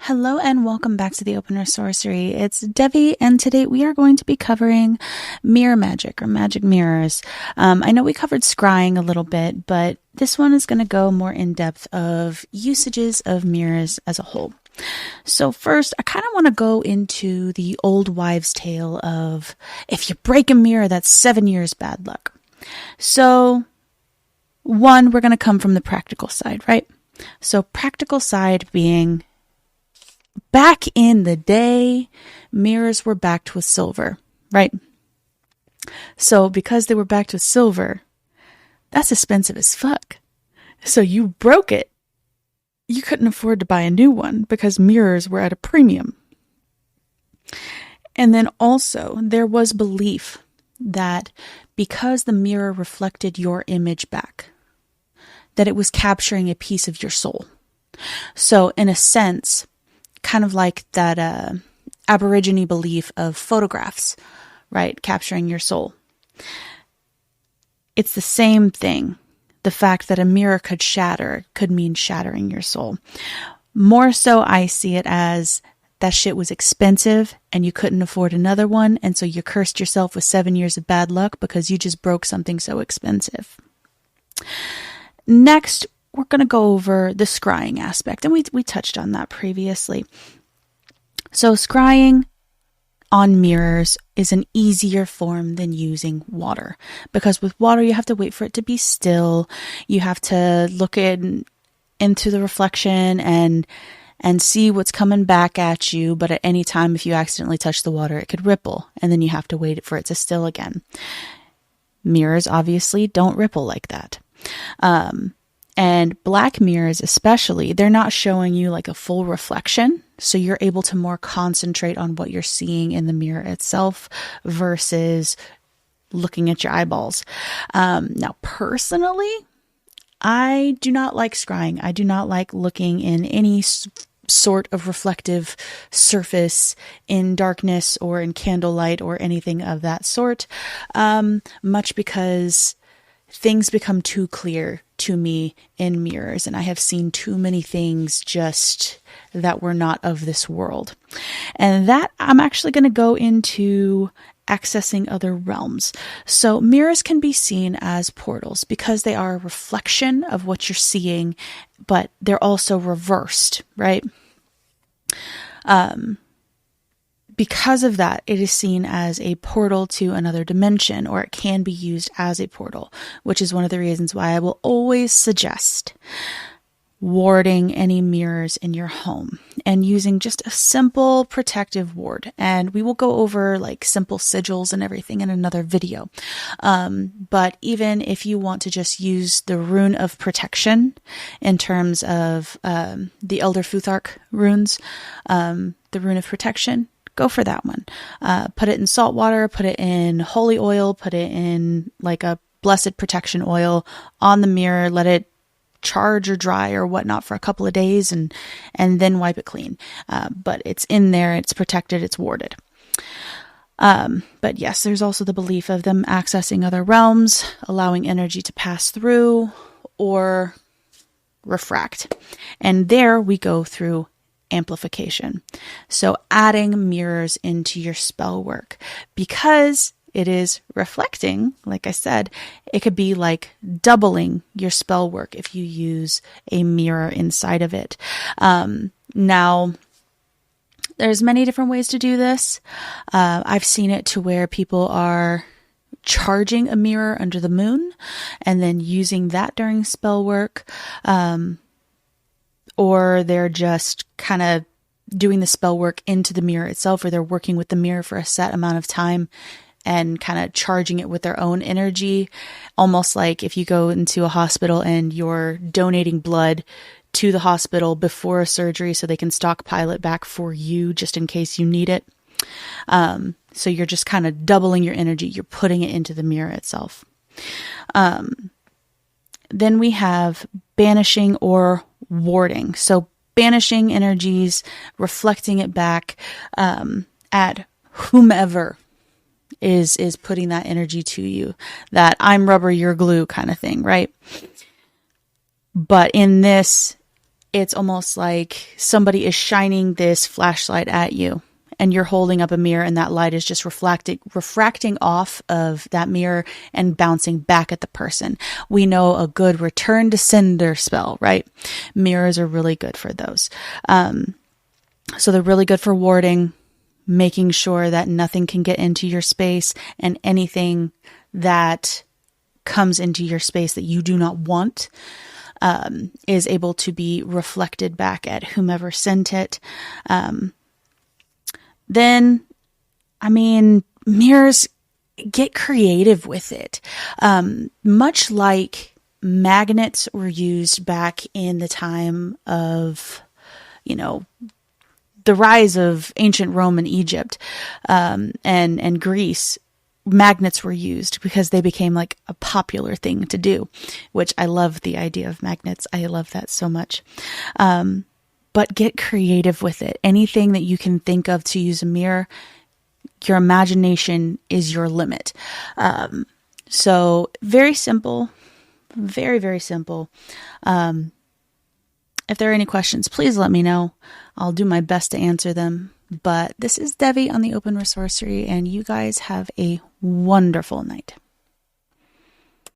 Hello and welcome back to the Opener Sorcery. It's Devi, and today we are going to be covering mirror magic or magic mirrors. I know we covered scrying a little bit, but this one is going to go more in depth of usages of mirrors as a whole. So first, I kind of want to go into the old wives' tale of if you break a mirror, that's 7 years bad luck. So one, we're going to come from the practical side, right? So practical side being back in the day, mirrors were backed with silver, right? So because they were backed with silver, that's expensive as fuck. So you broke it. You couldn't afford to buy a new one because mirrors were at a premium. And then also, there was belief that because the mirror reflected your image back, that it was capturing a piece of your soul. So in a sense, kind of like that Aborigine belief of photographs, right? Capturing your soul. It's the same thing. The fact that a mirror could shatter could mean shattering your soul. More so, I see it as that shit was expensive and you couldn't afford another one. And so you cursed yourself with 7 years of bad luck because you just broke something so expensive. Next, we're going to go over the scrying aspect, and we touched on that previously. So scrying on mirrors is an easier form than using water, because with water you have to wait for it to be still. You have to look into the reflection and see what's coming back at you, but at any time if you accidentally touch the water, it could ripple, and then you have to wait for it to still again. Mirrors obviously don't ripple like that. And black mirrors especially, they're not showing you like a full reflection. So you're able to more concentrate on what you're seeing in the mirror itself versus looking at your eyeballs. Now, personally, I do not like scrying. I do not like looking in any sort of reflective surface in darkness or in candlelight or anything of that sort. Much because things become too clear to me in mirrors, and I have seen too many things just that were not of this world. And that I'm actually going to go into accessing other realms. So mirrors can be seen as portals because they are a reflection of what you're seeing, but they're also reversed, right? Because of that, it is seen as a portal to another dimension, or it can be used as a portal, which is one of the reasons why I will always suggest warding any mirrors in your home and using just a simple protective ward. And we will go over like simple sigils and everything in another video. But even if you want to just use the rune of protection in terms of the Elder Futhark runes, the rune of protection, go for that one. Put it in salt water, put it in holy oil, put it in like a blessed protection oil on the mirror, let it charge or dry or whatnot for a couple of days and then wipe it clean. But it's in there, it's protected, it's warded. But yes, there's also the belief of them accessing other realms, allowing energy to pass through or refract. And there we go through amplification. So adding mirrors into your spell work, because it is reflecting, like I said, it could be like doubling your spell work if you use a mirror inside of it. Now, there's many different ways to do this. I've seen it to where people are charging a mirror under the moon and then using that during spell work. Or they're just kind of doing the spell work into the mirror itself, or they're working with the mirror for a set amount of time and kind of charging it with their own energy. Almost like if you go into a hospital and you're donating blood to the hospital before a surgery so they can stockpile it back for you just in case you need it. So you're just kind of doubling your energy. You're putting it into the mirror itself. Then we have banishing or warding. So banishing energies, reflecting it back at whomever is putting that energy to you. That I'm rubber, you're glue kind of thing, right? But in this, it's almost like somebody is shining this flashlight at you, and you're holding up a mirror, and that light is just refracting off of that mirror and bouncing back at the person. We know a good return to sender spell, right? Mirrors are really good for those. So they're really good for warding, making sure that nothing can get into your space, and anything that comes into your space that you do not want is able to be reflected back at whomever sent it. Then, mirrors, get creative with it. Much like magnets were used back in the time of, the rise of ancient Rome and Egypt, and Greece. Magnets were used because they became like a popular thing to do, which I love the idea of magnets. I love that so much. But get creative with it. Anything that you can think of to use a mirror, your imagination is your limit. So very simple, very, very simple. If there are any questions, please let me know. I'll do my best to answer them. But this is Devi on the Open Resourcery, and you guys have a wonderful night.